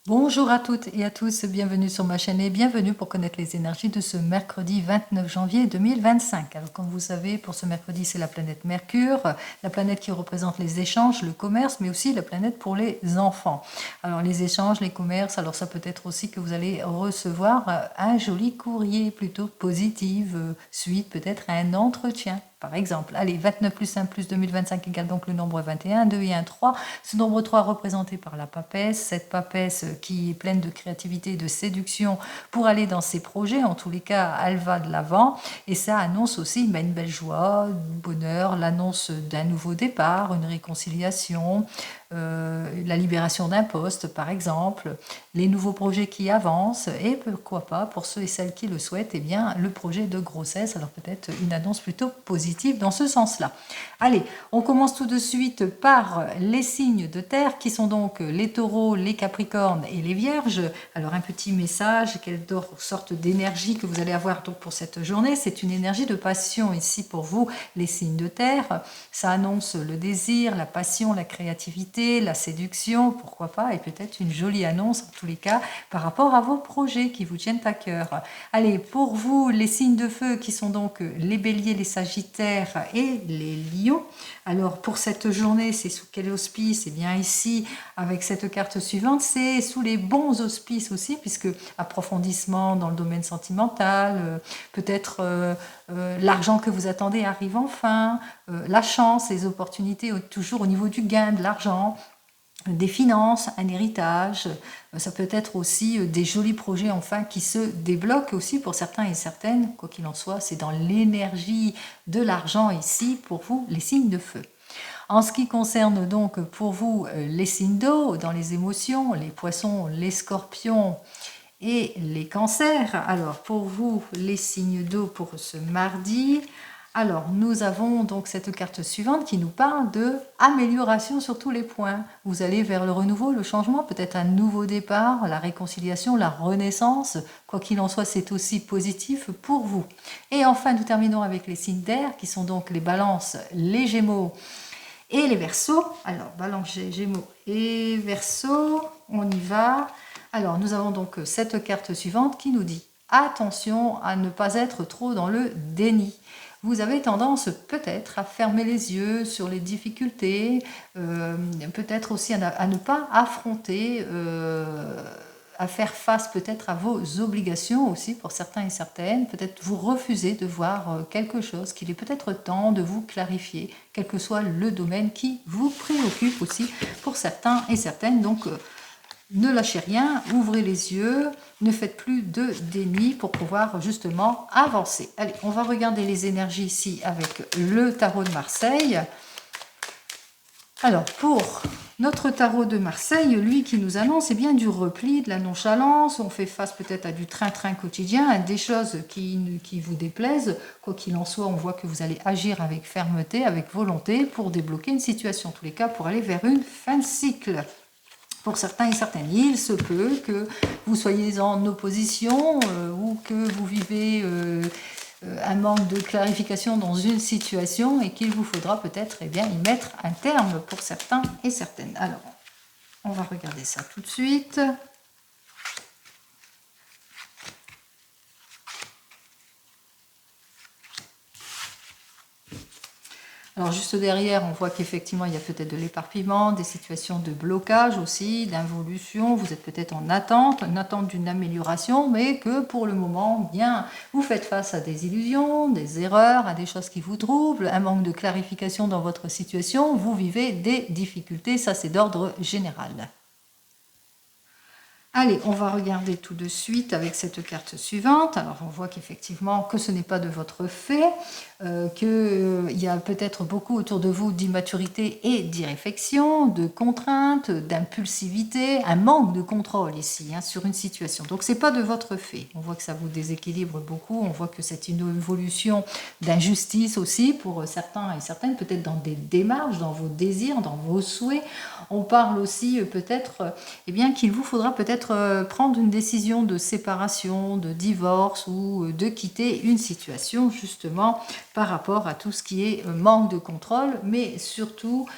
Bonjour à toutes et à tous, bienvenue sur ma chaîne et bienvenue pour connaître les énergies de ce mercredi 29 janvier 2025. Alors comme vous savez, pour ce mercredi, c'est la planète Mercure, la planète qui représente les échanges, le commerce, mais aussi la planète pour les enfants. Alors les échanges, les commerces, alors ça peut être aussi que vous allez recevoir un joli courrier plutôt positif, suite peut-être à un entretien. Par exemple, allez, 29 plus 1 plus 2025 égale donc le nombre 21, 2 et 1, 3. Ce nombre 3 représenté par la papesse, cette papesse qui est pleine de créativité et de séduction pour aller dans ses projets. En tous les cas, elle va de l'avant et ça annonce aussi une belle joie, du bonheur, l'annonce d'un nouveau départ, une réconciliation, la libération d'un poste par exemple, les nouveaux projets qui avancent et pourquoi pas pour ceux et celles qui le souhaitent, eh bien le projet de grossesse, alors peut-être une annonce plutôt positive dans ce sens-là. Allez, on commence tout de suite par les signes de terre qui sont donc les taureaux, les capricornes et les vierges. Alors un petit message, quelle sorte d'énergie que vous allez avoir donc pour cette journée. C'est une énergie de passion ici pour vous, les signes de terre. Ça annonce le désir, la passion, la créativité, la séduction, pourquoi pas, et peut-être une jolie annonce en tous les cas par rapport à vos projets qui vous tiennent à cœur. Allez, pour vous, les signes de feu qui sont donc les béliers, les sagittaires et les lions. Alors pour cette journée, c'est sous quel auspice? Eh bien ici, avec cette carte suivante, c'est sous les bons auspices aussi, puisque approfondissement dans le domaine sentimental, peut-être l'argent que vous attendez arrive enfin, la chance, les opportunités toujours au niveau du gain de l'argent, des finances, un héritage, ça peut être aussi des jolis projets enfin qui se débloquent aussi pour certains et certaines, quoi qu'il en soit, c'est dans l'énergie de l'argent ici pour vous les signes de feu. En ce qui concerne donc pour vous les signes d'eau, dans les émotions, les poissons, les scorpions et les cancers, alors pour vous les signes d'eau pour ce mardi, alors, nous avons donc cette carte suivante qui nous parle de amélioration sur tous les points. Vous allez vers le renouveau, le changement, peut-être un nouveau départ, la réconciliation, la renaissance. Quoi qu'il en soit, c'est aussi positif pour vous. Et enfin, nous terminons avec les signes d'air qui sont donc les balances, les gémeaux et les verseaux. Alors, balance, gémeaux et verseaux, on y va. Alors, nous avons donc cette carte suivante qui nous dit attention à ne pas être trop dans le déni. Vous avez tendance peut-être à fermer les yeux sur les difficultés, peut-être aussi à ne pas affronter, à faire face peut-être à vos obligations aussi pour certains et certaines. Peut-être vous refusez de voir quelque chose qu'il est peut-être temps de vous clarifier, quel que soit le domaine qui vous préoccupe aussi pour certains et certaines. Donc, ne lâchez rien, ouvrez les yeux, ne faites plus de déni pour pouvoir justement avancer. Allez, on va regarder les énergies ici avec le tarot de Marseille. Alors, pour notre tarot de Marseille, lui qui nous annonce eh bien, du repli, de la nonchalance, on fait face peut-être à du train-train quotidien, à des choses qui vous déplaisent. Quoi qu'il en soit, on voit que vous allez agir avec fermeté, avec volonté pour débloquer une situation, en tous les cas pour aller vers une fin de cycle. Pour certains et certaines, il se peut que vous soyez en opposition ou que vous vivez un manque de clarification dans une situation et qu'il vous faudra peut-être eh bien, y mettre un terme pour certains et certaines. Alors, on va regarder ça tout de suite. Alors juste derrière, on voit qu'effectivement, il y a peut-être de l'éparpillement, des situations de blocage aussi, d'involution. Vous êtes peut-être en attente d'une amélioration, mais que pour le moment, bien, vous faites face à des illusions, des erreurs, à des choses qui vous troublent, un manque de clarification dans votre situation. Vous vivez des difficultés, ça c'est d'ordre général. Allez, on va regarder tout de suite avec cette carte suivante. Alors, on voit qu'effectivement, que ce n'est pas de votre fait, qu'il y a peut-être beaucoup autour de vous d'immaturité et d'irréflexion, de contraintes, d'impulsivité, un manque de contrôle ici sur une situation. Donc, c'est pas de votre fait. On voit que ça vous déséquilibre beaucoup. On voit que c'est une évolution d'injustice aussi pour certains et certaines, peut-être dans des démarches, dans vos désirs, dans vos souhaits. On parle aussi peut-être eh bien, qu'il vous faudra peut-être prendre une décision de séparation, de divorce ou de quitter une situation justement par rapport à tout ce qui est manque de contrôle, mais surtout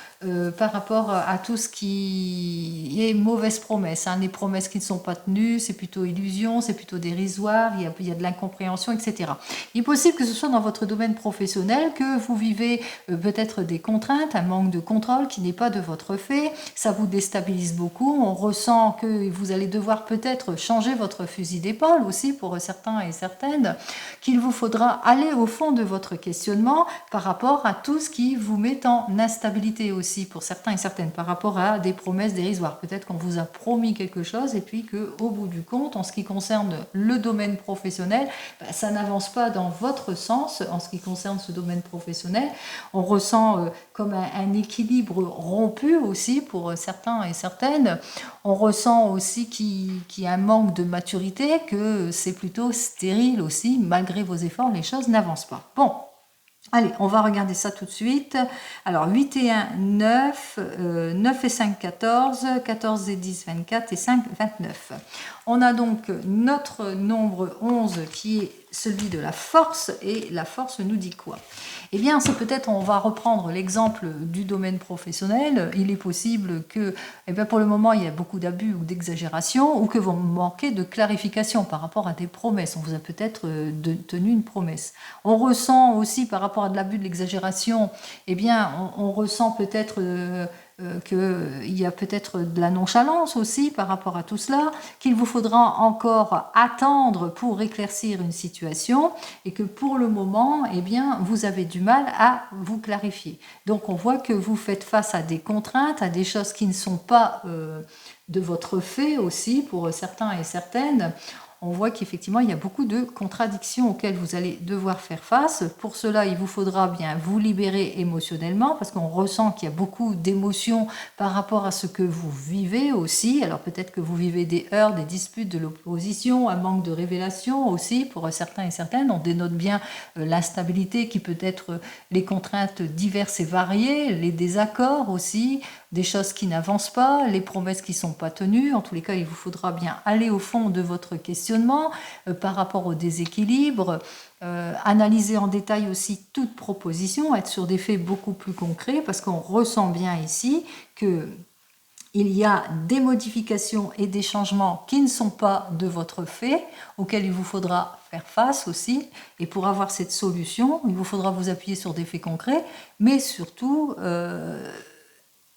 par rapport à tout ce qui est mauvaise promesse. Hein. Les promesses qui ne sont pas tenues, c'est plutôt illusion, c'est plutôt dérisoire, il y a de l'incompréhension, etc. Il est possible que ce soit dans votre domaine professionnel que vous vivez peut-être des contraintes, un manque de contrôle qui n'est pas de votre fait. Ça vous déstabilise beaucoup. On ressent que vous allez devoir peut-être changer votre fusil d'épaule aussi pour certains et certaines, qu'il vous faudra aller au fond de votre questionnement par rapport à tout ce qui vous met en instabilité aussi pour certains et certaines, par rapport à des promesses dérisoires. Peut-être qu'on vous a promis quelque chose et puis qu'au bout du compte, en ce qui concerne le domaine professionnel, ça n'avance pas dans votre sens en ce qui concerne ce domaine professionnel. On ressent comme un équilibre rompu aussi pour certains et certaines. On ressent aussi qu'il y a un manque de maturité, que c'est plutôt stérile aussi. Malgré vos efforts, les choses n'avancent pas. Bon, allez, on va regarder ça tout de suite. Alors, 8 et 1, 9, 9 et 5, 14, 14 et 10, 24 et 5, 29. On a donc notre nombre 11 qui est celui de la force, et la force nous dit quoi? Eh bien, c'est peut-être, on va reprendre l'exemple du domaine professionnel. Il est possible que, eh bien, pour le moment, il y a beaucoup d'abus ou d'exagération, ou que vous manquez de clarification par rapport à des promesses. On vous a peut-être tenu une promesse. On ressent aussi, par rapport à de l'abus, de l'exagération, eh bien, on ressent peut-être qu'il y a peut-être de la nonchalance aussi par rapport à tout cela, qu'il vous faudra encore attendre pour éclaircir une situation et que pour le moment, eh bien, vous avez du mal à vous clarifier. Donc on voit que vous faites face à des contraintes, à des choses qui ne sont pas de votre fait aussi pour certains et certaines. On voit qu'effectivement, il y a beaucoup de contradictions auxquelles vous allez devoir faire face. Pour cela, il vous faudra bien vous libérer émotionnellement, parce qu'on ressent qu'il y a beaucoup d'émotions par rapport à ce que vous vivez aussi. Alors peut-être que vous vivez des heurts, des disputes, de l'opposition, un manque de révélation aussi pour certains et certaines. On dénote bien l'instabilité qui peut être les contraintes diverses et variées, les désaccords aussi, des choses qui n'avancent pas, les promesses qui ne sont pas tenues. En tous les cas, il vous faudra bien aller au fond de votre questionnement par rapport au déséquilibre, analyser en détail aussi toute proposition, être sur des faits beaucoup plus concrets, parce qu'on ressent bien ici que il y a des modifications et des changements qui ne sont pas de votre fait, auxquels il vous faudra faire face aussi. Et pour avoir cette solution, il vous faudra vous appuyer sur des faits concrets, mais surtout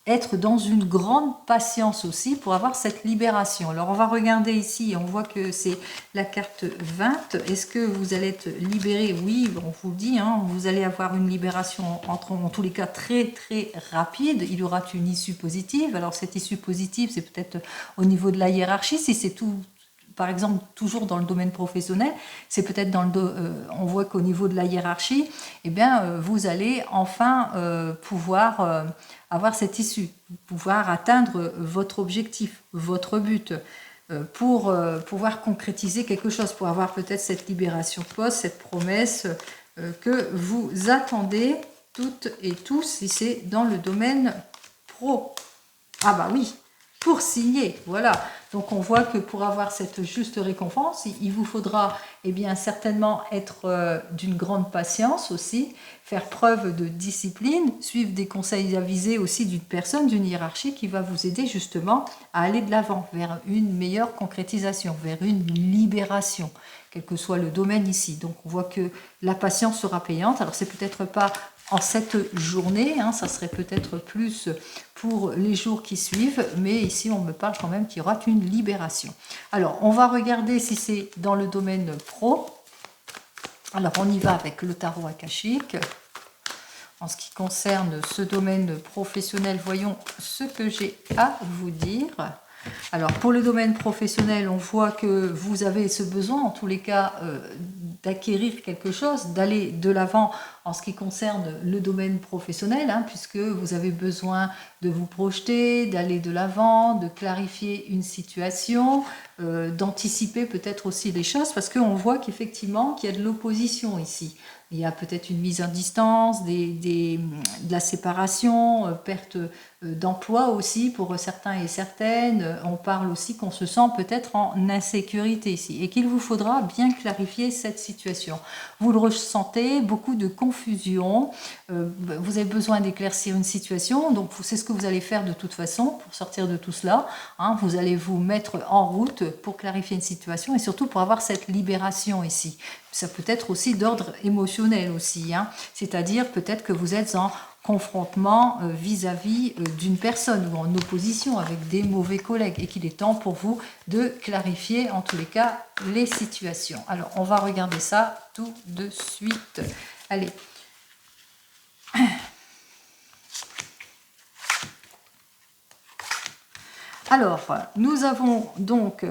être dans une grande patience aussi pour avoir cette libération. Alors on va regarder ici, on voit que c'est la carte 20. Est-ce que vous allez être libéré? Oui, on vous le dit, hein, vous allez avoir une libération en tous les cas très très rapide. Il y aura une issue positive. Alors cette issue positive, c'est peut-être au niveau de la hiérarchie, si c'est tout. Par exemple, toujours dans le domaine professionnel, c'est peut-être on voit qu'au niveau de la hiérarchie, eh bien, vous allez enfin pouvoir avoir cette issue, pouvoir atteindre votre objectif, votre but, pour pouvoir concrétiser quelque chose, pour avoir peut-être cette libération de poste, cette promesse que vous attendez toutes et tous, si c'est dans le domaine pro. Ah bah oui, pour signer, voilà. Donc on voit que pour avoir cette juste récompense, il vous faudra bien certainement être d'une grande patience aussi, faire preuve de discipline, suivre des conseils avisés aussi d'une personne, d'une hiérarchie qui va vous aider justement à aller de l'avant vers une meilleure concrétisation, vers une libération, quel que soit le domaine ici. Donc on voit que la patience sera payante. Alors c'est peut-être pas en cette journée, hein, ça serait peut-être plus pour les jours qui suivent, mais ici on me parle quand même qu'il y aura une libération. Alors on va regarder si c'est dans le domaine pro. Alors on y va avec le tarot akashique. En ce qui concerne ce domaine professionnel, voyons ce que j'ai à vous dire. Alors pour le domaine professionnel, on voit que vous avez ce besoin en tous les cas d'acquérir quelque chose, d'aller de l'avant en ce qui concerne le domaine professionnel, hein, puisque vous avez besoin de vous projeter, d'aller de l'avant, de clarifier une situation, d'anticiper peut-être aussi les choses, parce qu'on voit qu'effectivement qu'il y a de l'opposition ici. Il y a peut-être une mise en distance, de la séparation, perte d'emploi aussi pour certains et certaines. On parle aussi qu'on se sent peut-être en insécurité ici et qu'il vous faudra bien clarifier cette situation. Vous le ressentez, beaucoup de confusion, vous avez besoin d'éclaircir une situation, donc c'est ce que vous allez faire de toute façon pour sortir de tout cela. Hein, vous allez vous mettre en route pour clarifier une situation et surtout pour avoir cette libération ici. Ça peut être aussi d'ordre émotionnel aussi, hein, c'est-à-dire peut-être que vous êtes en confrontement vis-à-vis d'une personne ou en opposition avec des mauvais collègues et qu'il est temps pour vous de clarifier en tous les cas les situations. Alors on va regarder ça tout de suite. Allez. Alors, nous avons donc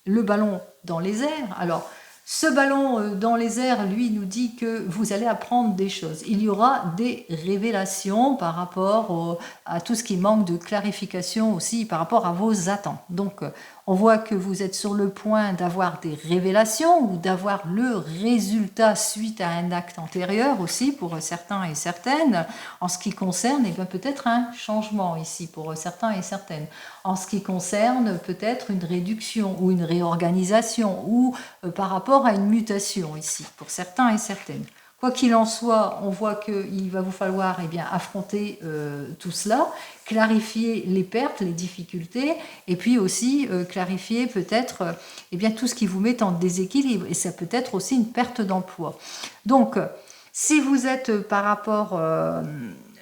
le ballon dans les airs. Alors, ce ballon dans les airs, lui, nous dit que vous allez apprendre des choses. Il y aura des révélations par rapport à tout ce qui manque de clarification aussi, par rapport à vos attentes. Donc, on voit que vous êtes sur le point d'avoir des révélations ou d'avoir le résultat suite à un acte antérieur aussi pour certains et certaines. En ce qui concerne, peut-être un changement ici pour certains et certaines. En ce qui concerne peut-être une réduction ou une réorganisation ou par rapport à une mutation ici pour certains et certaines. Quoi qu'il en soit, on voit qu'il va vous falloir affronter tout cela, clarifier les pertes, les difficultés, et puis aussi clarifier peut-être tout ce qui vous met en déséquilibre, et ça peut être aussi une perte d'emploi. Donc, si vous êtes par rapport...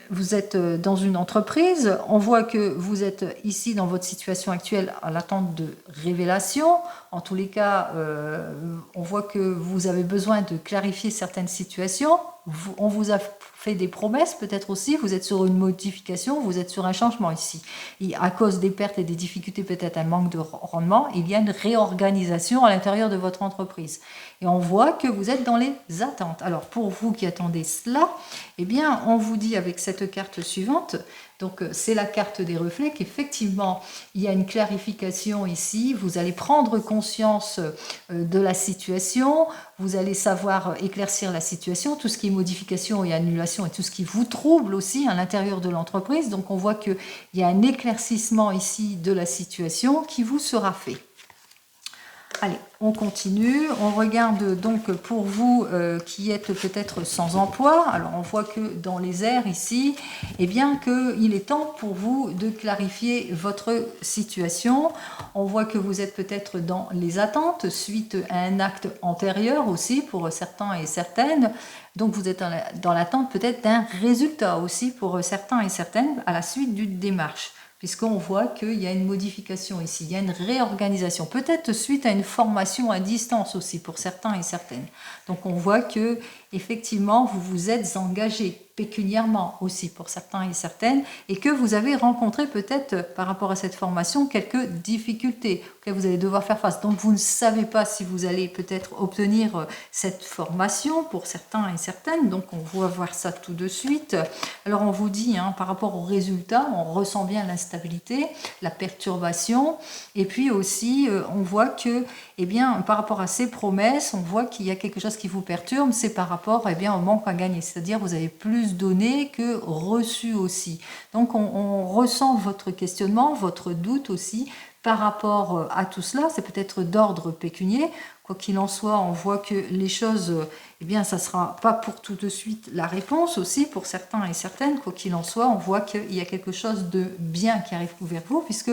vous êtes dans une entreprise, on voit que vous êtes ici dans votre situation actuelle à l'attente de révélation. En tous les cas, on voit que vous avez besoin de clarifier certaines situations. On vous a fait des promesses, peut-être aussi, vous êtes sur une modification, vous êtes sur un changement ici. Et à cause des pertes et des difficultés, peut-être un manque de rendement, il y a une réorganisation à l'intérieur de votre entreprise. Et on voit que vous êtes dans les attentes. Alors, pour vous qui attendez cela, on vous dit avec cette carte suivante, donc c'est la carte des reflets, qu'effectivement, il y a une clarification ici. Vous allez prendre conscience de la situation, vous allez savoir éclaircir la situation, tout ce qui est modification et annulation et tout ce qui vous trouble aussi à l'intérieur de l'entreprise. Donc, on voit qu'il y a un éclaircissement ici de la situation qui vous sera fait. Allez, on continue. On regarde donc pour vous qui êtes peut-être sans emploi. Alors, on voit que dans les airs ici, qu'il est temps pour vous de clarifier votre situation. On voit que vous êtes peut-être dans les attentes suite à un acte antérieur aussi pour certains et certaines. Donc, vous êtes dans l'attente peut-être d'un résultat aussi pour certains et certaines à la suite d'une démarche, puisqu'on voit qu'il y a une modification ici, il y a une réorganisation, peut-être suite à une formation à distance aussi pour certains et certaines. Donc on voit que effectivement vous vous êtes engagé pécuniairement aussi pour certains et certaines, et que vous avez rencontré peut-être par rapport à cette formation quelques difficultés auxquelles vous allez devoir faire face. Donc vous ne savez pas si vous allez peut-être obtenir cette formation pour certains et certaines, donc on va voir ça tout de suite. Alors on vous dit, par rapport aux résultats, on ressent bien l'instabilité, la perturbation, et puis aussi on voit que par rapport à ces promesses, on voit qu'il y a quelque chose qui vous perturbe, c'est par rapport au manque à gagner, c'est-à-dire vous avez plus donné que reçu aussi. Donc on ressent votre questionnement, votre doute aussi par rapport à tout cela, c'est peut-être d'ordre pécunier. Quoi qu'il en soit, on voit que les choses, ça ne sera pas pour tout de suite la réponse aussi pour certains et certaines. Quoi qu'il en soit, on voit qu'il y a quelque chose de bien qui arrive vers vous, puisque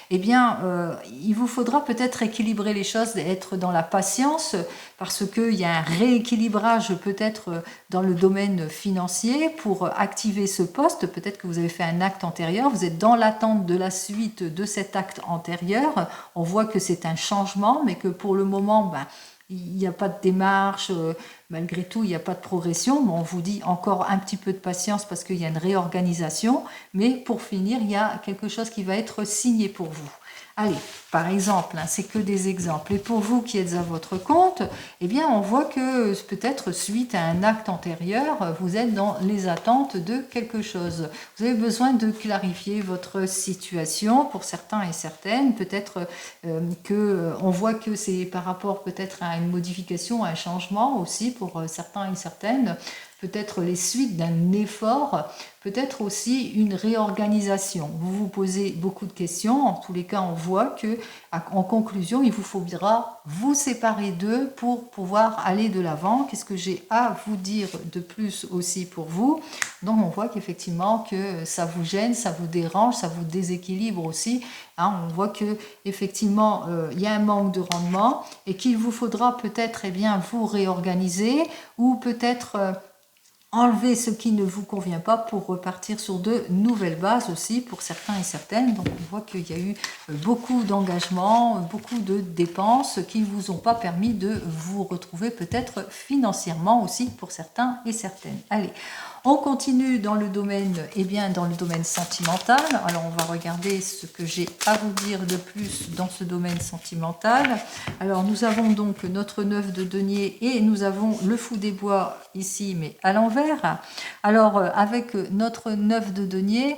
il vous faudra peut-être équilibrer les choses, être dans la patience, parce qu'il y a un rééquilibrage peut-être dans le domaine financier pour activer ce poste. Peut-être que vous avez fait un acte antérieur, vous êtes dans l'attente de la suite de cet acte antérieur. On voit que c'est un changement, mais que pour le moment, il n'y a pas de démarche, malgré tout, il n'y a pas de progression. Bon, on vous dit encore un petit peu de patience parce qu'il y a une réorganisation, mais pour finir, il y a quelque chose qui va être signé pour vous. Allez, par exemple, c'est que des exemples. Et pour vous qui êtes à votre compte, on voit que peut-être suite à un acte antérieur, vous êtes dans les attentes de quelque chose. Vous avez besoin de clarifier votre situation pour certains et certaines. Peut-être on voit que c'est par rapport peut-être à une modification, à un changement aussi pour certains et certaines. peut-être les suites d'un effort, peut-être aussi une réorganisation. Vous vous posez beaucoup de questions. En tous les cas, on voit que, en conclusion, il vous faudra vous séparer d'eux pour pouvoir aller de l'avant. Qu'est-ce que j'ai à vous dire de plus aussi pour vous? Donc, on voit qu'effectivement, que ça vous gêne, ça vous dérange, ça vous déséquilibre aussi. Hein, on voit que effectivement, il y a un manque de rendement et qu'il vous faudra peut-être vous réorganiser ou peut-être enlever ce qui ne vous convient pas pour repartir sur de nouvelles bases aussi pour certains et certaines. Donc on voit qu'il y a eu beaucoup d'engagements, beaucoup de dépenses qui ne vous ont pas permis de vous retrouver peut-être financièrement aussi pour certains et certaines. Allez, on continue dans le domaine, dans le domaine sentimental. Alors on va regarder ce que j'ai à vous dire de plus dans ce domaine sentimental. Alors nous avons donc notre 9 de denier et nous avons le fou des bois ici mais à l'envers. Alors avec notre 9 de denier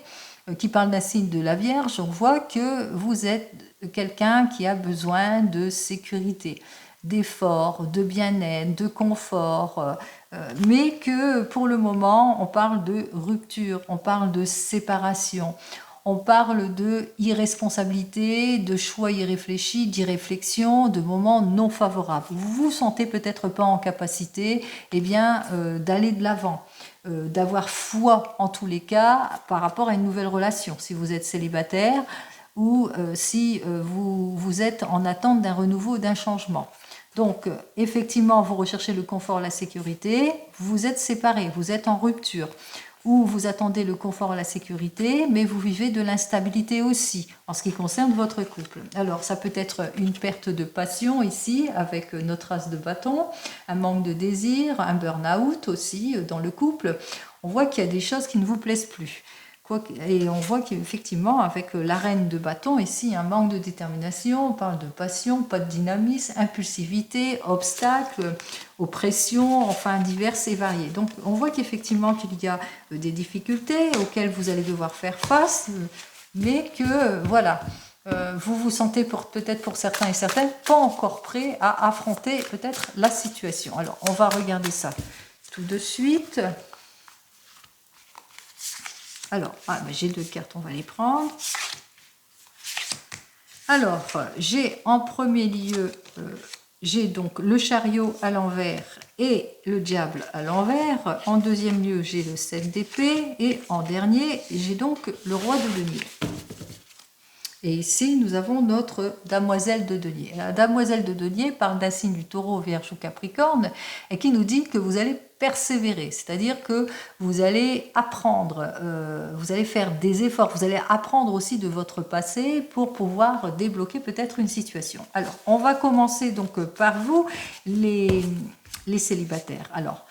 qui parle d'un signe de la Vierge, on voit que vous êtes quelqu'un qui a besoin de sécurité, d'effort, de bien-être, de confort, mais que pour le moment, on parle de rupture, on parle de séparation, on parle de irresponsabilité, de choix irréfléchis, d'irréflexion, de moments non favorables. Vous vous sentez peut-être pas en capacité d'aller de l'avant, d'avoir foi en tous les cas par rapport à une nouvelle relation, si vous êtes célibataire ou si vous êtes en attente d'un renouveau, d'un changement. Donc, effectivement, vous recherchez le confort, la sécurité, vous êtes séparés, vous êtes en rupture, ou vous attendez le confort et la sécurité, mais vous vivez de l'instabilité aussi, en ce qui concerne votre couple. Alors, ça peut être une perte de passion ici, avec notre as de bâton, un manque de désir, un burn-out aussi dans le couple. On voit qu'il y a des choses qui ne vous plaisent plus. Et on voit qu'effectivement, avec la reine de bâton, ici, un manque de détermination, on parle de passion, pas de dynamisme, impulsivité, obstacles, oppression, enfin diverses et variées. Donc on voit qu'effectivement qu'il y a des difficultés auxquelles vous allez devoir faire face, mais que voilà, vous vous sentez peut-être pour certains et certaines pas encore prêts à affronter peut-être la situation. Alors on va regarder ça tout de suite. Alors, j'ai 2 cartes, on va les prendre. Alors, j'ai en premier lieu, j'ai donc le chariot à l'envers et le diable à l'envers. En deuxième lieu, j'ai le 7 d'épée. Et en dernier, j'ai donc le roi de denier. Et ici, nous avons notre damoiselle de denier. La damoiselle de denier parle d'un signe du taureau, vierge ou capricorne et qui nous dit que vous allez persévérer, c'est-à-dire que vous allez apprendre, vous allez faire des efforts, vous allez apprendre aussi de votre passé pour pouvoir débloquer peut-être une situation. Alors, on va commencer donc par vous, les célibataires. Alors,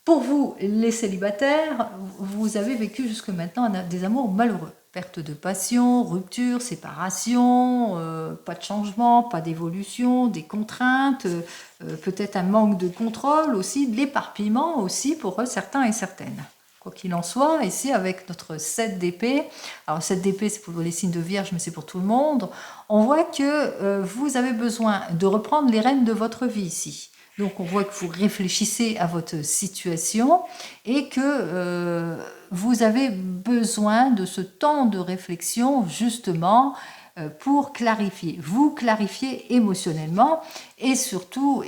pour vous, les célibataires, vous avez vécu jusque maintenant des amours malheureux. Perte de passion, rupture, séparation, pas de changement, pas d'évolution, des contraintes, peut-être un manque de contrôle aussi, de l'éparpillement aussi pour certains et certaines. Quoi qu'il en soit, ici avec notre 7 d'épée, alors 7 d'épée c'est pour les signes de Vierge mais c'est pour tout le monde, on voit que vous avez besoin de reprendre les rênes de votre vie ici. Donc on voit que vous réfléchissez à votre situation et que vous avez besoin de ce temps de réflexion justement pour clarifier. Vous clarifiez émotionnellement et surtout,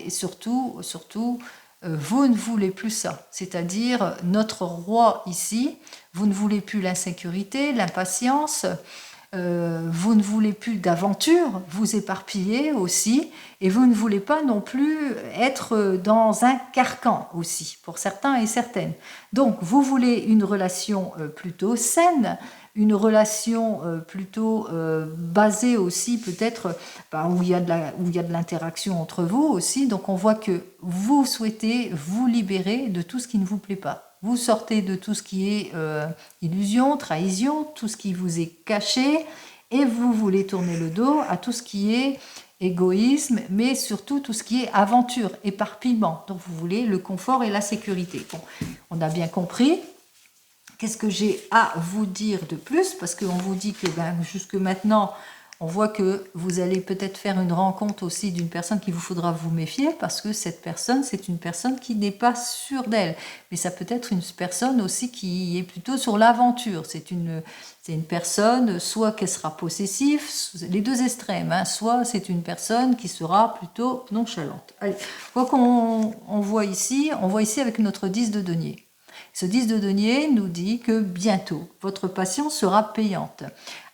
vous ne voulez plus ça. C'est-à-dire notre roi ici, vous ne voulez plus l'insécurité, l'impatience, vous ne voulez plus d'aventure, vous éparpillez aussi, et vous ne voulez pas non plus être dans un carcan aussi, pour certains et certaines. Donc, vous voulez une relation plutôt saine, une relation plutôt basée aussi peut-être où il y a de l'interaction entre vous aussi. Donc, on voit que vous souhaitez vous libérer de tout ce qui ne vous plaît pas. Vous sortez de tout ce qui est illusion, trahison, tout ce qui vous est caché, et vous voulez tourner le dos à tout ce qui est égoïsme, mais surtout tout ce qui est aventure, éparpillement. Donc vous voulez le confort et la sécurité. Bon, on a bien compris. Qu'est-ce que j'ai à vous dire de plus? Parce qu'on vous dit que jusque maintenant, On voit que vous allez peut-être faire une rencontre aussi d'une personne qu'il vous faudra vous méfier parce que cette personne, c'est une personne qui n'est pas sûre d'elle. Mais ça peut être une personne aussi qui est plutôt sur l'aventure. C'est une personne, soit qu'elle sera possessive, les deux extrêmes, hein, soit c'est une personne qui sera plutôt nonchalante. Allez, quoi qu'on voit ici avec notre 10 de denier. Ce 10 de denier nous dit que bientôt, votre patience sera payante.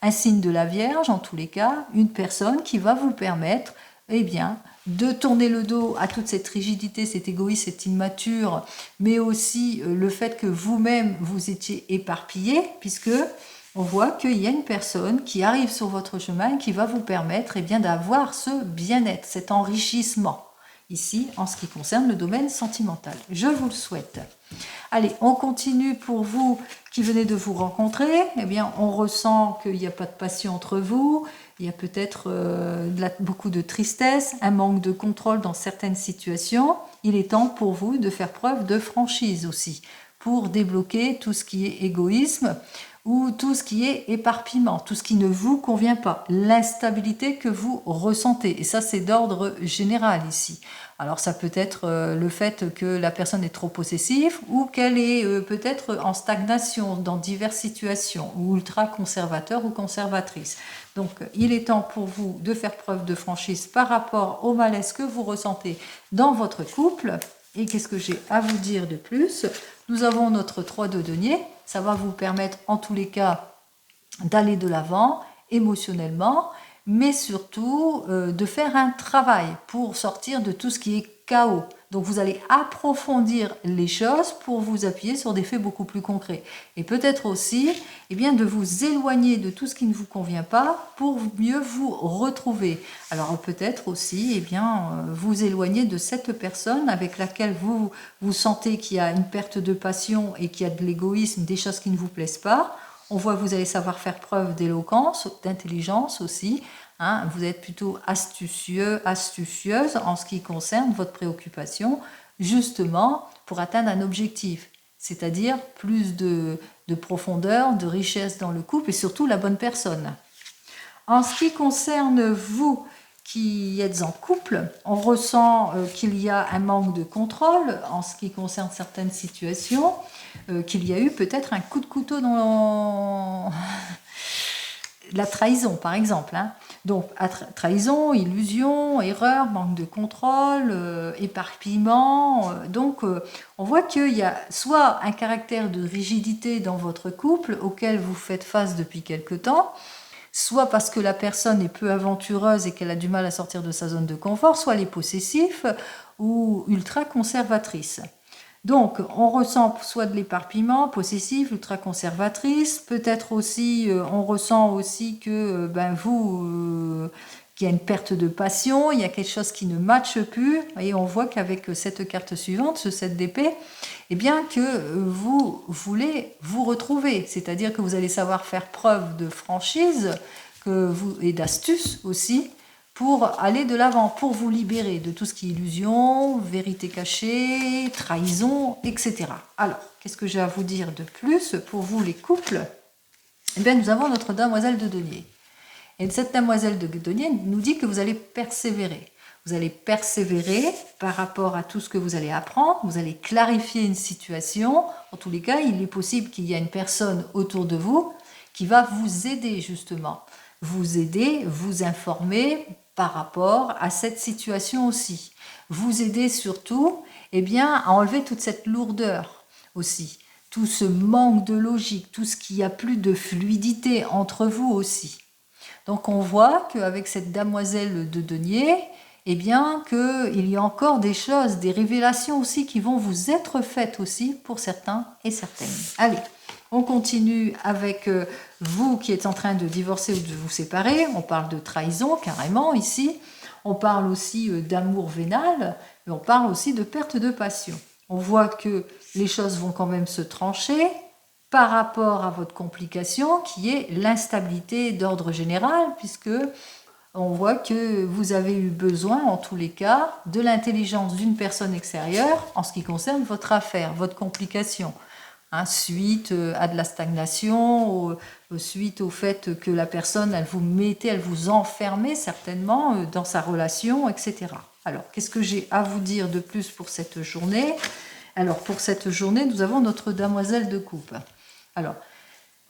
Un signe de la Vierge, en tous les cas, une personne qui va vous permettre, eh bien, de tourner le dos à toute cette rigidité, cet égoïsme, cette immature, mais aussi le fait que vous-même vous étiez éparpillé, puisque on voit qu'il y a une personne qui arrive sur votre chemin et qui va vous permettre, eh bien, d'avoir ce bien-être, cet enrichissement, ici, en ce qui concerne le domaine sentimental. Je vous le souhaite. Allez, on continue pour vous qui venez de vous rencontrer. Eh bien, on ressent qu'il n'y a pas de passion entre vous. Il y a peut-être beaucoup de tristesse, un manque de contrôle dans certaines situations. Il est temps pour vous de faire preuve de franchise aussi, pour débloquer tout ce qui est égoïsme ou tout ce qui est éparpillement, tout ce qui ne vous convient pas, l'instabilité que vous ressentez. Et ça, c'est d'ordre général ici. Alors ça peut être le fait que la personne est trop possessive ou qu'elle est peut-être en stagnation dans diverses situations ou ultra conservateur ou conservatrice. Donc il est temps pour vous de faire preuve de franchise par rapport au malaise que vous ressentez dans votre couple. Et qu'est-ce que j'ai à vous dire de plus? Nous avons notre 3 de denier. Ça va vous permettre en tous les cas d'aller de l'avant émotionnellement, mais surtout de faire un travail pour sortir de tout ce qui est chaos. Donc vous allez approfondir les choses pour vous appuyer sur des faits beaucoup plus concrets. Et peut-être aussi eh bien, de vous éloigner de tout ce qui ne vous convient pas pour mieux vous retrouver. Alors peut-être aussi eh bien, vous éloigner de cette personne avec laquelle vous sentez qu'il y a une perte de passion et qu'il y a de l'égoïsme, des choses qui ne vous plaisent pas. On voit que vous allez savoir faire preuve d'éloquence, d'intelligence aussi. Hein, vous êtes plutôt astucieuse en ce qui concerne votre préoccupation, justement pour atteindre un objectif, c'est-à-dire plus de profondeur, de richesse dans le couple et surtout la bonne personne. En ce qui concerne vous qui êtes en couple, on ressent qu'il y a un manque de contrôle en ce qui concerne certaines situations, qu'il y a eu peut-être un coup de couteau dans la trahison, par exemple. Hein. Donc, trahison, illusion, erreur, manque de contrôle, éparpillement. On voit qu'il y a soit un caractère de rigidité dans votre couple auquel vous faites face depuis quelque temps, soit parce que la personne est peu aventureuse et qu'elle a du mal à sortir de sa zone de confort, soit elle est possessive ou ultra conservatrice. Donc, on ressent soit de l'éparpillement, possessif, ultra-conservatrice. Peut-être aussi, on ressent aussi que qu'il y a une perte de passion, il y a quelque chose qui ne matche plus. Et on voit qu'avec cette carte suivante, ce 7 d'épée, eh bien que vous voulez vous retrouver. C'est-à-dire que vous allez savoir faire preuve de franchise et d'astuce aussi, pour aller de l'avant, pour vous libérer de tout ce qui est illusion, vérité cachée, trahison, etc. Alors, qu'est-ce que j'ai à vous dire de plus pour vous les couples? Eh bien, nous avons notre demoiselle de denier. Et cette demoiselle de denier nous dit que vous allez persévérer. Vous allez persévérer par rapport à tout ce que vous allez apprendre, vous allez clarifier une situation. En tous les cas, il est possible qu'il y ait une personne autour de vous qui va vous aider justement. Vous aider, vous informer par rapport à cette situation aussi. Vous aider surtout eh bien, à enlever toute cette lourdeur aussi, tout ce manque de logique, tout ce qui a plus de fluidité entre vous aussi. Donc on voit qu'avec cette demoiselle de denier, eh bien qu'il y a encore des choses, des révélations aussi qui vont vous être faites aussi pour certains et certaines. Allez, on continue avec vous qui êtes en train de divorcer ou de vous séparer. On parle de trahison carrément ici. On parle aussi d'amour vénal, mais on parle aussi de perte de passion. On voit que les choses vont quand même se trancher par rapport à votre complication qui est l'instabilité d'ordre général, puisque on voit que vous avez eu besoin, en tous les cas, de l'intelligence d'une personne extérieure en ce qui concerne votre affaire, votre complication. hein, suite à de la stagnation, suite au fait que la personne, elle vous enfermait certainement dans sa relation, etc. Alors, qu'est-ce que j'ai à vous dire de plus pour cette journée? Alors, pour cette journée, nous avons notre damoiselle de coupe. Alors,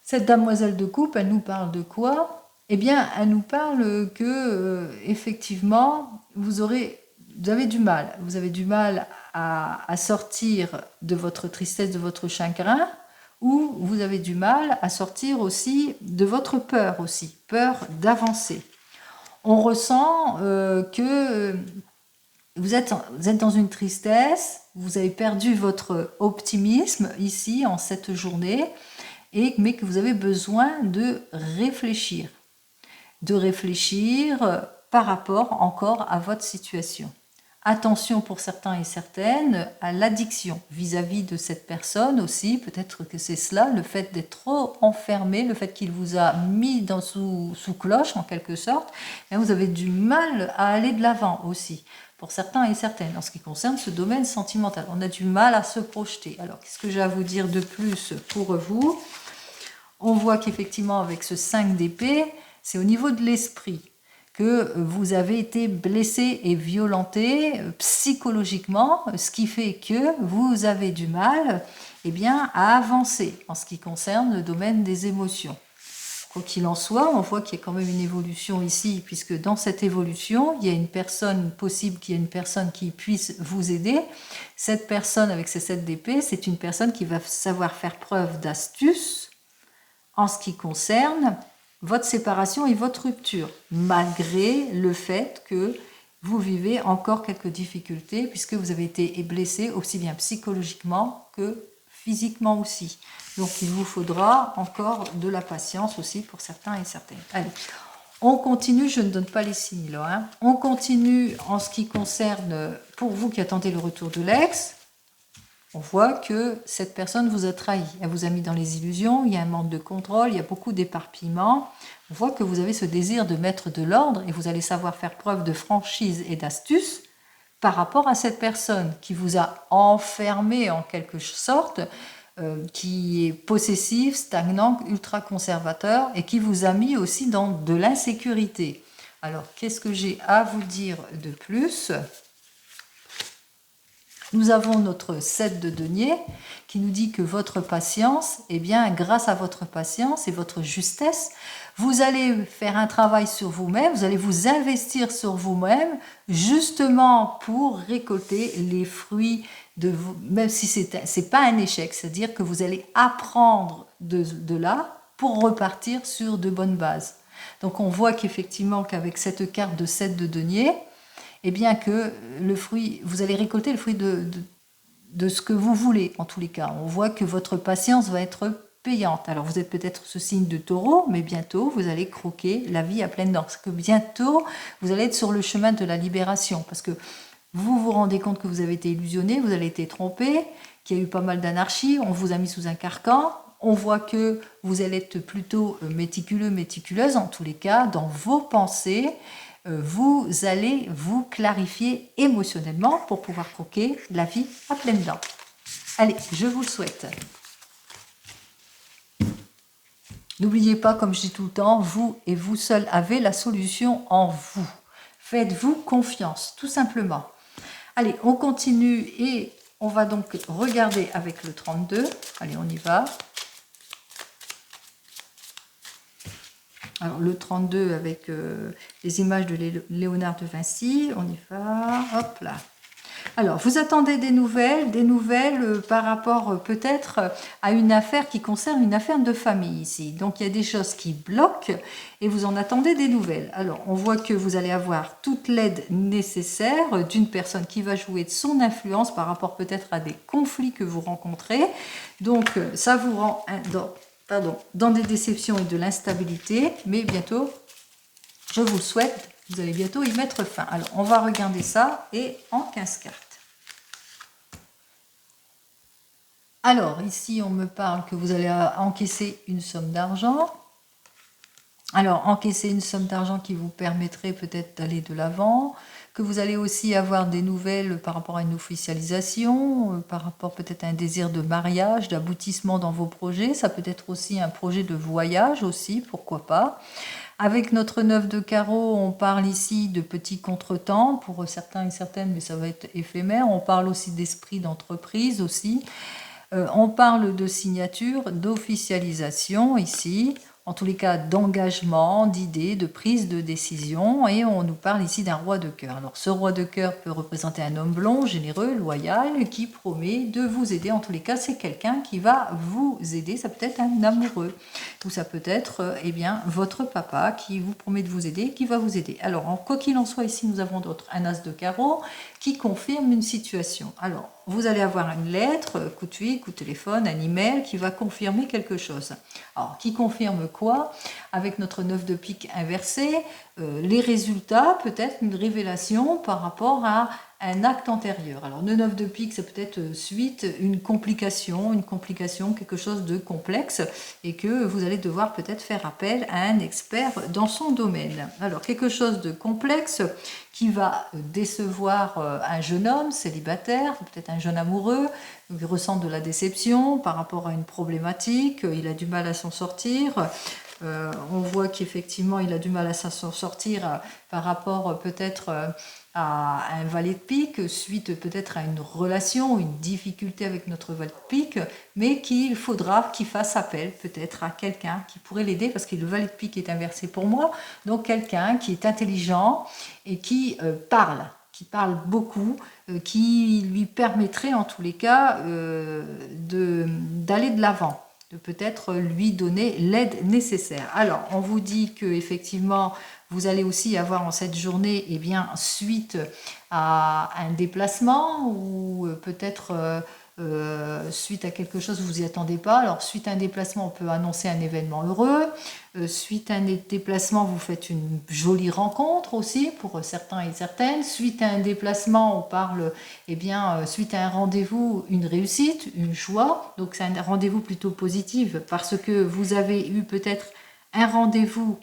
cette damoiselle de coupe, elle nous parle de quoi? Eh bien, elle nous parle que, effectivement, vous avez du mal. Vous avez du mal à sortir de votre tristesse, de votre chagrin, ou vous avez du mal à sortir aussi de votre peur aussi, peur d'avancer. On ressent que vous êtes dans une tristesse, vous avez perdu votre optimisme ici en cette journée, mais que vous avez besoin de réfléchir par rapport encore à votre situation. Attention pour certains et certaines à l'addiction vis-à-vis de cette personne aussi, peut-être que c'est cela, le fait d'être trop enfermé, le fait qu'il vous a mis sous cloche en quelque sorte, et vous avez du mal à aller de l'avant aussi, pour certains et certaines, en ce qui concerne ce domaine sentimental. On a du mal à se projeter. Alors, qu'est-ce que j'ai à vous dire de plus pour vous? On voit qu'effectivement, avec ce 5 d'épée, c'est au niveau de l'esprit que vous avez été blessé et violenté psychologiquement, ce qui fait que vous avez du mal à avancer en ce qui concerne le domaine des émotions. Quoi qu'il en soit, on voit qu'il y a quand même une évolution ici, puisque dans cette évolution, il y a une personne possible, qu'il y a une personne qui puisse vous aider. Cette personne avec ses 7 d'épée, c'est une personne qui va savoir faire preuve d'astuce en ce qui concerne votre séparation et votre rupture, malgré le fait que vous vivez encore quelques difficultés, puisque vous avez été blessé aussi bien psychologiquement que physiquement aussi. Donc il vous faudra encore de la patience aussi pour certains et certaines. Allez, on continue, je ne donne pas les signes là. Hein. On continue en ce qui concerne, pour vous qui attendez le retour de l'ex, on voit que cette personne vous a trahi, elle vous a mis dans les illusions, il y a un manque de contrôle, il y a beaucoup d'éparpillement. On voit que vous avez ce désir de mettre de l'ordre et vous allez savoir faire preuve de franchise et d'astuce par rapport à cette personne qui vous a enfermé en quelque sorte, qui est possessif, stagnant, ultra conservateur et qui vous a mis aussi dans de l'insécurité. Alors, qu'est-ce que j'ai à vous dire de plus ? Nous avons notre 7 de denier qui nous dit que votre patience, eh bien, grâce à votre patience et votre justesse, vous allez faire un travail sur vous-même, vous allez vous investir sur vous-même, justement pour récolter les fruits de vous, même si c'est pas un échec, c'est-à-dire que vous allez apprendre de là pour repartir sur de bonnes bases. Donc on voit qu'effectivement qu'avec cette carte de 7 de denier, eh bien que le fruit, vous allez récolter le fruit de ce que vous voulez, en tous les cas. On voit que votre patience va être payante. Alors, vous êtes peut-être ce signe de taureau, mais bientôt, vous allez croquer la vie à pleines dents. Parce que bientôt, vous allez être sur le chemin de la libération. Parce que vous vous rendez compte que vous avez été illusionné, vous avez été trompé, qu'il y a eu pas mal d'anarchie, on vous a mis sous un carcan. On voit que vous allez être plutôt méticuleux, méticuleuse, en tous les cas, dans vos pensées. Vous allez vous clarifier émotionnellement pour pouvoir croquer la vie à pleines dents. Allez, je vous le souhaite. N'oubliez pas, comme je dis tout le temps, vous et vous seul avez la solution en vous. Faites-vous confiance, tout simplement. Allez, on continue et on va donc regarder avec le 32. Allez, on y va. Alors, le 32 avec les images de Léonard de Vinci, on y va, hop là. Alors, vous attendez des nouvelles par rapport peut-être à une affaire qui concerne une affaire de famille ici. Donc, il y a des choses qui bloquent et vous en attendez des nouvelles. Alors, on voit que vous allez avoir toute l'aide nécessaire d'une personne qui va jouer de son influence par rapport peut-être à des conflits que vous rencontrez. Donc, ça vous rend dans des déceptions et de l'instabilité, mais bientôt, je vous le souhaite, vous allez bientôt y mettre fin. Alors, on va regarder ça et en 15 cartes. Alors, ici, on me parle que vous allez encaisser une somme d'argent. Alors, encaisser une somme d'argent qui vous permettrait peut-être d'aller de l'avant, que vous allez aussi avoir des nouvelles par rapport à une officialisation, par rapport peut-être à un désir de mariage, d'aboutissement dans vos projets. Ça peut être aussi un projet de voyage aussi, pourquoi pas. Avec notre 9 de carreau, on parle ici de petits contretemps pour certains et certaines, mais ça va être éphémère. On parle aussi d'esprit d'entreprise aussi. On parle de signature, d'officialisation ici, en tous les cas d'engagement, d'idées, de prise de décision, et on nous parle ici d'un roi de cœur. Alors ce roi de cœur peut représenter un homme blond, généreux, loyal, qui promet de vous aider. En tous les cas, c'est quelqu'un qui va vous aider. Ça peut être un amoureux, ou ça peut être eh bien, votre papa qui vous promet de vous aider, qui va vous aider. Alors, quoi qu'il en soit, ici, nous avons un as de carreau qui confirme une situation. Alors, vous allez avoir une lettre, coup de fil, coup de téléphone, un email qui va confirmer quelque chose. Alors, qui confirme quoi? Avec notre 9 de pique inversé, les résultats, peut-être une révélation par rapport à un acte antérieur. Alors, le 9 de pique, c'est peut-être suite une complication, quelque chose de complexe, et que vous allez devoir peut-être faire appel à un expert dans son domaine. Alors, quelque chose de complexe qui va décevoir un jeune homme célibataire, peut-être un jeune amoureux, qui ressent de la déception par rapport à une problématique, il a du mal à s'en sortir. On voit qu'effectivement il a du mal à s'en sortir par rapport peut-être à un valet de pique, suite peut-être à une relation, une difficulté avec notre valet de pique, mais qu'il faudra qu'il fasse appel peut-être à quelqu'un qui pourrait l'aider, parce que le valet de pique est inversé pour moi, donc quelqu'un qui est intelligent et qui parle beaucoup, qui lui permettrait en tous les cas d'aller de l'avant, de peut-être lui donner l'aide nécessaire. Alors, on vous dit que effectivement, vous allez aussi avoir en cette journée, eh bien, suite à un déplacement ou peut-être suite à quelque chose vous y attendez pas. Alors, suite à un déplacement, on peut annoncer un événement heureux. Suite à un déplacement, vous faites une jolie rencontre aussi pour certains et certaines. Suite à un déplacement, on parle, eh bien, suite à un rendez-vous, une réussite, une joie. Donc, c'est un rendez-vous plutôt positif parce que vous avez eu peut-être un rendez-vous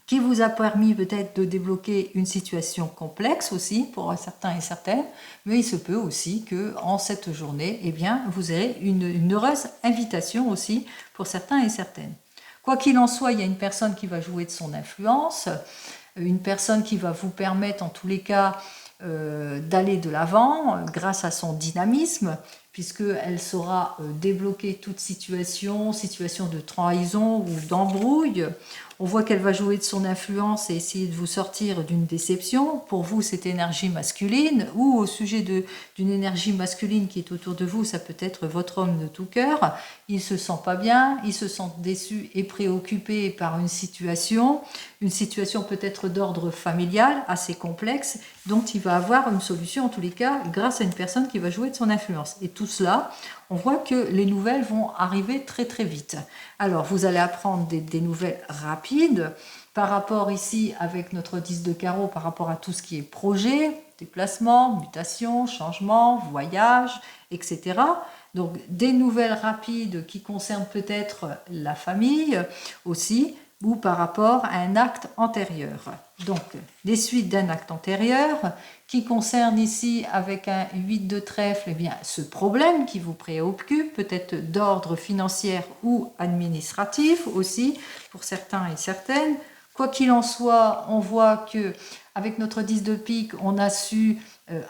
qui vous a permis peut-être de débloquer une situation complexe aussi pour certains et certaines, mais il se peut aussi que en cette journée, eh bien, vous ayez une heureuse invitation aussi pour certains et certaines. Quoi qu'il en soit, il y a une personne qui va jouer de son influence, une personne qui va vous permettre en tous les cas d'aller de l'avant grâce à son dynamisme, puisqu'elle saura débloquer toute situation de trahison ou d'embrouille. On voit qu'elle va jouer de son influence et essayer de vous sortir d'une déception. Pour vous, c'est énergie masculine, ou au sujet d'une énergie masculine qui est autour de vous, ça peut être votre homme de tout cœur. Il ne se sent pas bien, il se sent déçu et préoccupé par une situation peut-être d'ordre familial assez complexe, dont il va avoir une solution en tous les cas grâce à une personne qui va jouer de son influence. Et tout cela, on voit que les nouvelles vont arriver très très vite. Alors vous allez apprendre des nouvelles rapides par rapport ici avec notre 10 de carreau, par rapport à tout ce qui est projet, déplacement, mutation, changement, voyage, etc. Donc des nouvelles rapides qui concernent peut-être la famille aussi, ou par rapport à un acte antérieur. Donc, les suites d'un acte antérieur qui concerne ici avec un 8 de trèfle, eh bien, ce problème qui vous préoccupe, peut-être d'ordre financier ou administratif aussi, pour certains et certaines. Quoi qu'il en soit, on voit que avec notre 10 de pique, on a su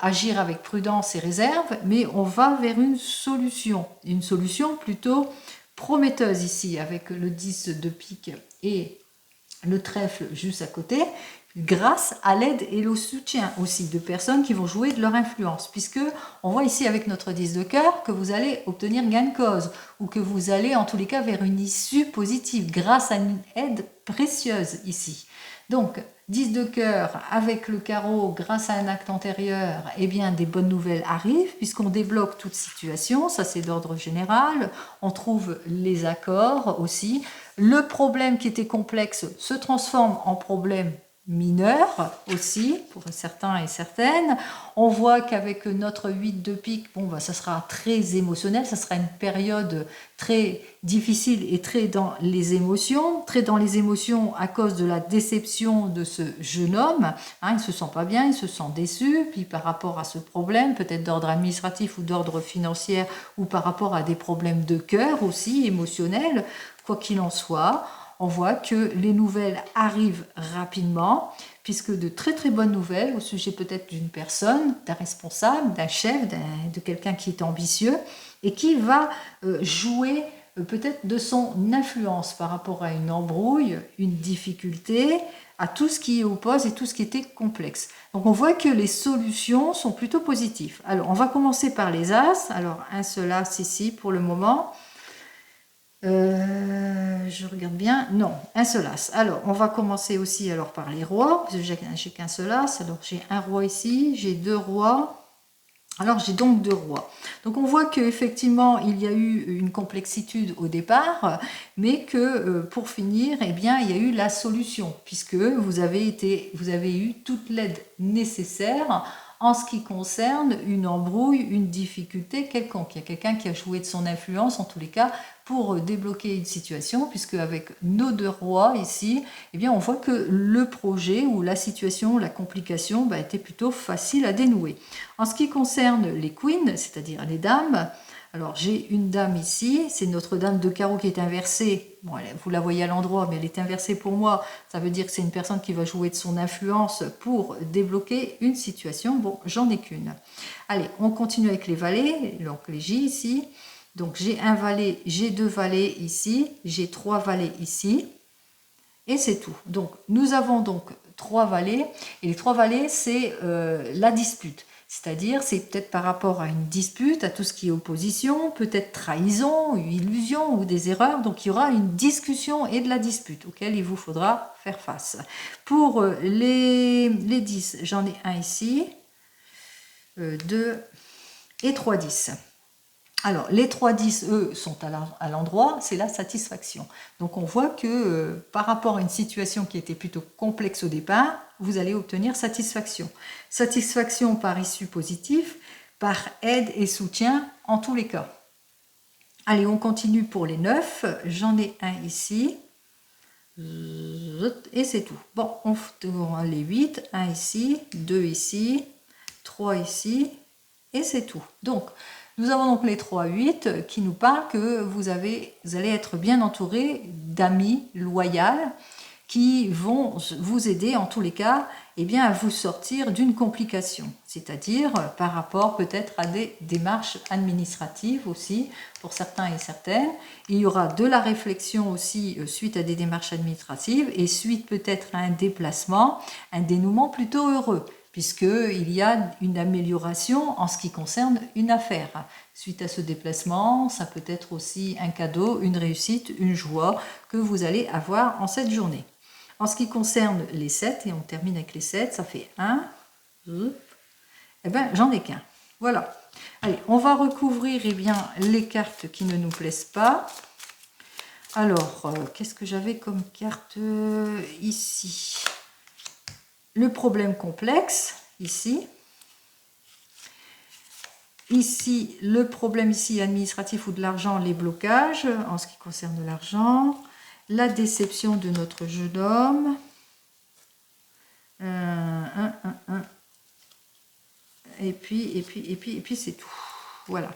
agir avec prudence et réserve, mais on va vers une solution plutôt prometteuse ici, avec le 10 de pique et le trèfle juste à côté, grâce à l'aide et au soutien aussi de personnes qui vont jouer de leur influence, puisque on voit ici avec notre 10 de cœur que vous allez obtenir gain de cause, ou que vous allez en tous les cas vers une issue positive, grâce à une aide précieuse ici. Donc, 10 de cœur avec le carreau, grâce à un acte antérieur, eh bien, des bonnes nouvelles arrivent, puisqu'on débloque toute situation, ça c'est d'ordre général, on trouve les accords aussi. Le problème qui était complexe se transforme en problème mineur aussi pour certains et certaines. On voit qu'avec notre 8 de pique, bon, bah, ça sera très émotionnel, ça sera une période très difficile et très dans les émotions à cause de la déception de ce jeune homme. Hein, il ne se sent pas bien, il se sent déçu, puis par rapport à ce problème, peut-être d'ordre administratif ou d'ordre financier, ou par rapport à des problèmes de cœur aussi, émotionnels, quoi qu'il en soit, on voit que les nouvelles arrivent rapidement, puisque de très très bonnes nouvelles au sujet peut-être d'une personne, d'un responsable, d'un chef, de quelqu'un qui est ambitieux et qui va jouer peut-être de son influence par rapport à une embrouille, une difficulté, à tout ce qui oppose et tout ce qui était complexe. Donc on voit que les solutions sont plutôt positives. Alors on va commencer par les As. Alors un seul As ici pour le moment. Je regarde bien. Non, un seul As. Alors, on va commencer aussi alors par les rois. Parce que j'ai qu'un seul As. Alors, j'ai un roi ici. J'ai 2 rois. Alors, j'ai donc 2 rois. Donc, on voit qu'effectivement, il y a eu une complexitude au départ, mais que pour finir, eh bien, il y a eu la solution, puisque vous avez eu toute l'aide nécessaire en ce qui concerne une embrouille, une difficulté quelconque. Il y a quelqu'un qui a joué de son influence, en tous les cas, pour débloquer une situation, puisque avec nos 2 rois ici, eh bien, on voit que le projet ou la situation, la complication, était plutôt facile à dénouer. En ce qui concerne les queens, c'est-à-dire les dames, alors j'ai une dame ici, c'est notre dame de carreau qui est inversée. Bon, vous la voyez à l'endroit, mais elle est inversée pour moi. Ça veut dire que c'est une personne qui va jouer de son influence pour débloquer une situation. Bon, j'en ai qu'une. Allez, on continue avec les valets, donc les J ici. Donc j'ai un valet, j'ai 2 valets ici, j'ai 3 valets ici, et c'est tout. Donc nous avons donc 3 valets, et les 3 valets c'est la dispute. C'est-à-dire, c'est peut-être par rapport à une dispute, à tout ce qui est opposition, peut-être trahison, illusion ou des erreurs. Donc, il y aura une discussion et de la dispute auquel il vous faudra faire face. Pour les 10, j'en ai un ici, 2 et 3 10. Alors, les 3-10, eux, sont à l'endroit, c'est la satisfaction. Donc, on voit que par rapport à une situation qui était plutôt complexe au départ, vous allez obtenir satisfaction. Satisfaction par issue positive, par aide et soutien en tous les cas. Allez, on continue pour les 9. J'en ai un ici. Et c'est tout. Bon, on fait les 8. 1 ici, 2 ici, 3 ici. Et c'est tout. Donc, nous avons donc les 3-8 qui nous parlent que vous allez être bien entouré d'amis loyaux qui vont vous aider en tous les cas à vous sortir d'une complication, c'est-à-dire par rapport peut-être à des démarches administratives aussi pour certains et certaines. Il y aura de la réflexion aussi suite à des démarches administratives et suite peut-être à un déplacement, un dénouement plutôt heureux, puisqu'il y a une amélioration en ce qui concerne une affaire. Suite à ce déplacement, ça peut être aussi un cadeau, une réussite, une joie que vous allez avoir en cette journée. En ce qui concerne les 7, et on termine avec les 7, ça fait 1, j'en ai qu'un. Voilà. Allez, on va recouvrir les cartes qui ne nous plaisent pas. Alors, qu'est-ce que j'avais comme carte ici ? Le problème complexe, ici. Ici, le problème ici administratif ou de l'argent, les blocages en ce qui concerne l'argent. La déception de notre jeune homme. Et puis c'est tout. Voilà.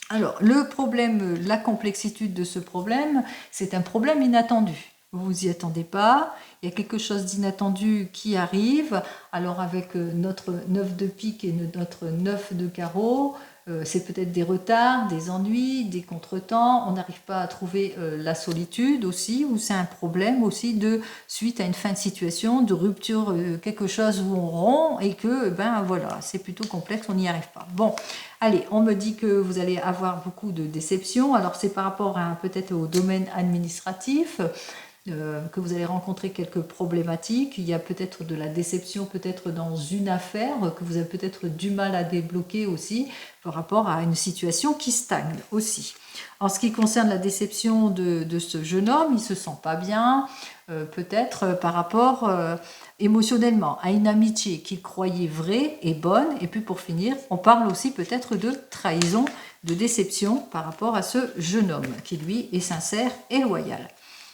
Alors, le problème, la complexitude de ce problème, c'est un problème inattendu. Vous vous y attendez pas, il y a quelque chose d'inattendu qui arrive. Alors avec notre 9 de pique et notre 9 de carreau, c'est peut-être des retards, des ennuis, des contretemps. On n'arrive pas à trouver la solitude aussi, ou c'est un problème aussi de suite à une fin de situation, de rupture, quelque chose où on rompt et que voilà, c'est plutôt complexe, on n'y arrive pas. Bon, allez, on me dit que vous allez avoir beaucoup de déceptions. Alors c'est par rapport à peut-être au domaine administratif. Que vous allez rencontrer quelques problématiques, il y a peut-être de la déception peut-être dans une affaire que vous avez peut-être du mal à débloquer aussi par rapport à une situation qui stagne aussi. En ce qui concerne la déception de ce jeune homme, il ne se sent pas bien, peut-être par rapport émotionnellement à une amitié qu'il croyait vraie et bonne. Et puis pour finir, on parle aussi peut-être de trahison, de déception par rapport à ce jeune homme qui lui est sincère et loyal.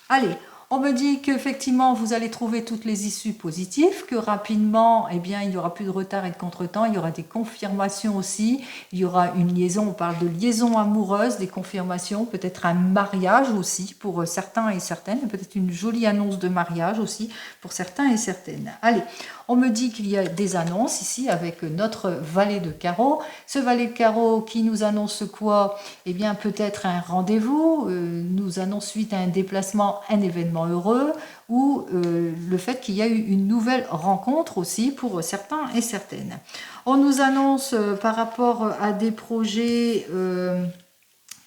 Allez, on me dit qu'effectivement vous allez trouver toutes les issues positives, que rapidement, eh bien, il n'y aura plus de retard et de contretemps, il y aura des confirmations aussi, il y aura une liaison, on parle de liaison amoureuse, des confirmations, peut-être un mariage aussi pour certains et certaines, peut-être une jolie annonce de mariage aussi pour certains et certaines. Allez, on me dit qu'il y a des annonces ici avec notre valet de carreau. Ce valet de carreau qui nous annonce quoi? Eh bien, peut-être un rendez-vous, nous annonce suite à un déplacement, un événement heureux, ou le fait qu'il y a eu une nouvelle rencontre aussi pour certains et certaines. On nous annonce par rapport à des projets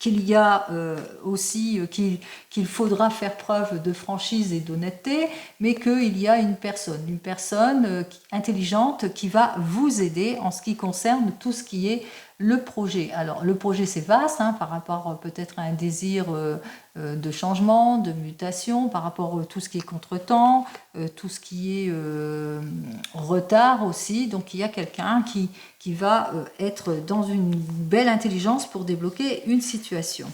qu'il y a aussi qu'il faudra faire preuve de franchise et d'honnêteté, mais qu'il y a une personne intelligente qui va vous aider en ce qui concerne tout ce qui est le projet. Alors le projet c'est vaste par rapport peut-être à un désir de changement, de mutation, par rapport à tout ce qui est contretemps, tout ce qui est retard aussi. Donc il y a quelqu'un qui va être dans une belle intelligence pour débloquer une situation.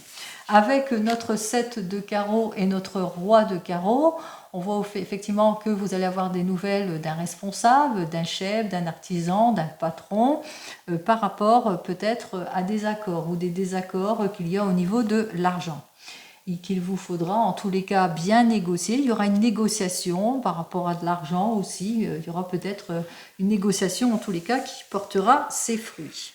Avec notre 7 de carreau et notre roi de carreau, on voit effectivement que vous allez avoir des nouvelles d'un responsable, d'un chef, d'un artisan, d'un patron, par rapport peut-être à des accords ou des désaccords qu'il y a au niveau de l'argent. Et qu'il vous faudra en tous les cas bien négocier. Il y aura une négociation par rapport à de l'argent aussi. Il y aura peut-être une négociation en tous les cas qui portera ses fruits.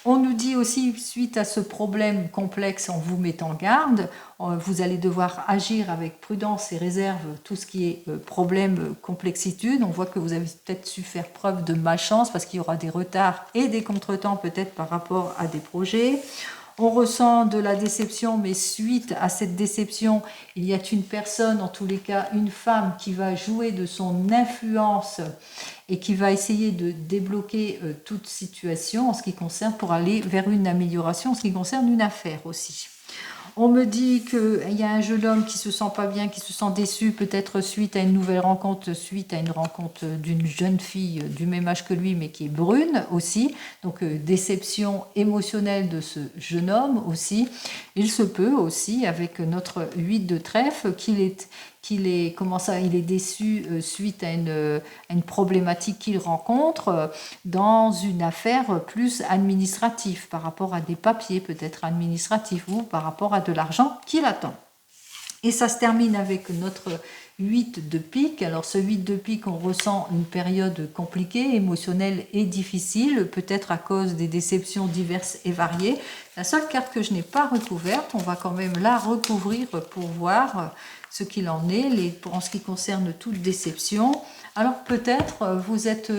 On nous dit aussi, suite à ce problème complexe, on vous met en garde, vous allez devoir agir avec prudence et réserve tout ce qui est problème, complexitude. On voit que vous avez peut-être su faire preuve de malchance parce qu'il y aura des retards et des contretemps peut-être par rapport à des projets. On ressent de la déception, mais suite à cette déception, il y a une personne, en tous les cas une femme, qui va jouer de son influence et qui va essayer de débloquer toute situation en ce qui concerne, pour aller vers une amélioration, en ce qui concerne une affaire aussi. On me dit qu'il y a un jeune homme qui se sent pas bien, qui se sent déçu, peut-être suite à une nouvelle rencontre, suite à une rencontre d'une jeune fille du même âge que lui, mais qui est brune aussi. Donc déception émotionnelle de ce jeune homme aussi. Il se peut aussi, avec notre 8 de trèfle, il est déçu suite à une problématique qu'il rencontre dans une affaire plus administrative, par rapport à des papiers peut-être administratifs ou par rapport à de l'argent qu'il attend. Et ça se termine avec notre 8 de pique. Alors ce 8 de pique, on ressent une période compliquée, émotionnelle et difficile, peut-être à cause des déceptions diverses et variées. La seule carte que je n'ai pas recouverte, on va quand même la recouvrir pour voir ce qu'il en est, en ce qui concerne toute déception. Alors peut-être vous êtes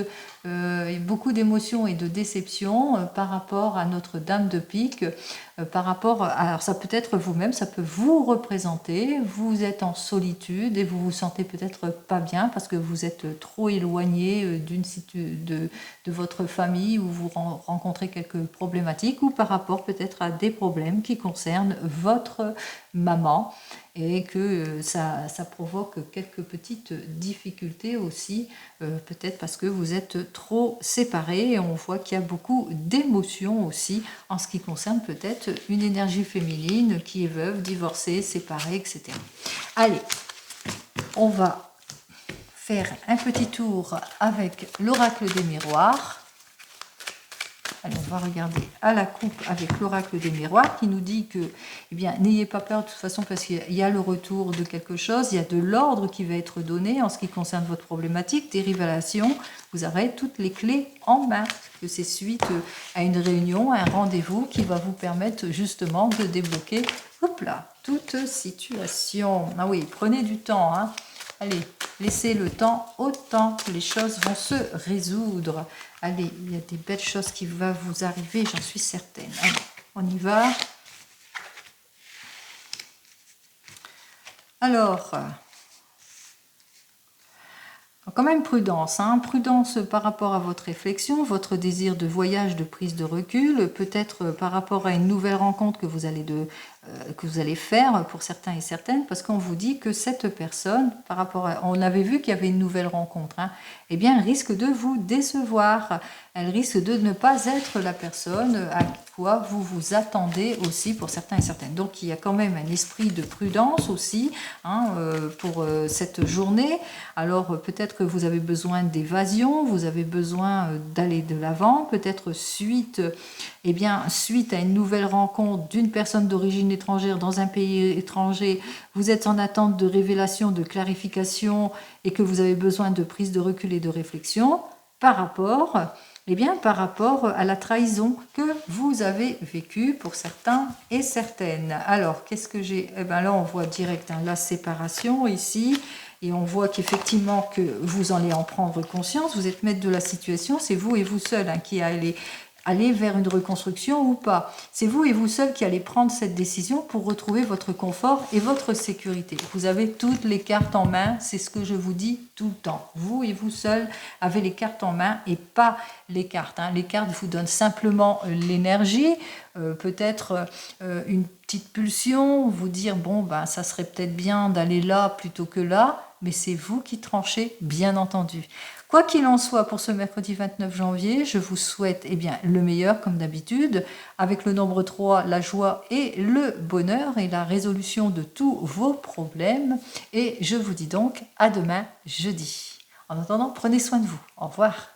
beaucoup d'émotions et de déceptions par rapport à notre dame de pique, alors ça peut être vous-même, ça peut vous représenter, vous êtes en solitude et vous vous sentez peut-être pas bien parce que vous êtes trop éloigné de votre famille, ou vous rencontrez quelques problématiques, ou par rapport peut-être à des problèmes qui concernent votre maman, et que ça provoque quelques petites difficultés aussi, peut-être parce que vous êtes trop séparés, et on voit qu'il y a beaucoup d'émotions aussi en ce qui concerne peut-être une énergie féminine qui est veuve, divorcée, séparée, etc. Allez, on va faire un petit tour avec l'oracle des miroirs. Allez, on va regarder à la coupe avec l'oracle des miroirs qui nous dit que, eh bien, n'ayez pas peur de toute façon, parce qu'il y a le retour de quelque chose, il y a de l'ordre qui va être donné en ce qui concerne votre problématique, des révélations. Vous aurez toutes les clés en main, que c'est suite à une réunion, à un rendez-vous qui va vous permettre justement de débloquer, hop là, toute situation. Ah oui, prenez du temps, hein. Allez, laissez le temps au temps, les choses vont se résoudre. Allez, il y a des belles choses qui vont vous arriver, j'en suis certaine. Allez, on y va. Alors, quand même prudence, hein, prudence par rapport à votre réflexion, votre désir de voyage, de prise de recul, peut-être par rapport à une nouvelle rencontre que vous allez que vous allez faire pour certains et certaines, parce qu'on vous dit que cette personne, par rapport à, on avait vu qu'il y avait une nouvelle rencontre, hein, eh bien, elle risque de vous décevoir. Elle risque de ne pas être la personne à quoi vous vous attendez aussi pour certains et certaines. Donc, il y a quand même un esprit de prudence aussi, hein, pour cette journée. Alors, peut-être que vous avez besoin d'évasion, vous avez besoin d'aller de l'avant, peut-être suite à une nouvelle rencontre d'une personne d'origine étrangère dans un pays étranger, vous êtes en attente de révélation, de clarification et que vous avez besoin de prise de recul et de réflexion par rapport à la trahison que vous avez vécue pour certains et certaines. Alors, qu'est-ce que j'ai? Là, on voit direct la séparation ici. Et on voit qu'effectivement, que vous allez en prendre conscience. Vous êtes maître de la situation. C'est vous et vous seul qui allez aller vers une reconstruction ou pas. C'est vous et vous seul qui allez prendre cette décision pour retrouver votre confort et votre sécurité. Vous avez toutes les cartes en main, c'est ce que je vous dis tout le temps. Vous et vous seul avez les cartes en main et pas les cartes. Les cartes vous donnent simplement l'énergie, peut-être une petite pulsion, vous dire ça serait peut-être bien d'aller là plutôt que là, mais c'est vous qui tranchez, bien entendu. Quoi qu'il en soit, pour ce mercredi 29 janvier, je vous souhaite le meilleur, comme d'habitude, avec le nombre 3, la joie et le bonheur et la résolution de tous vos problèmes. Et je vous dis donc à demain, jeudi. En attendant, prenez soin de vous. Au revoir.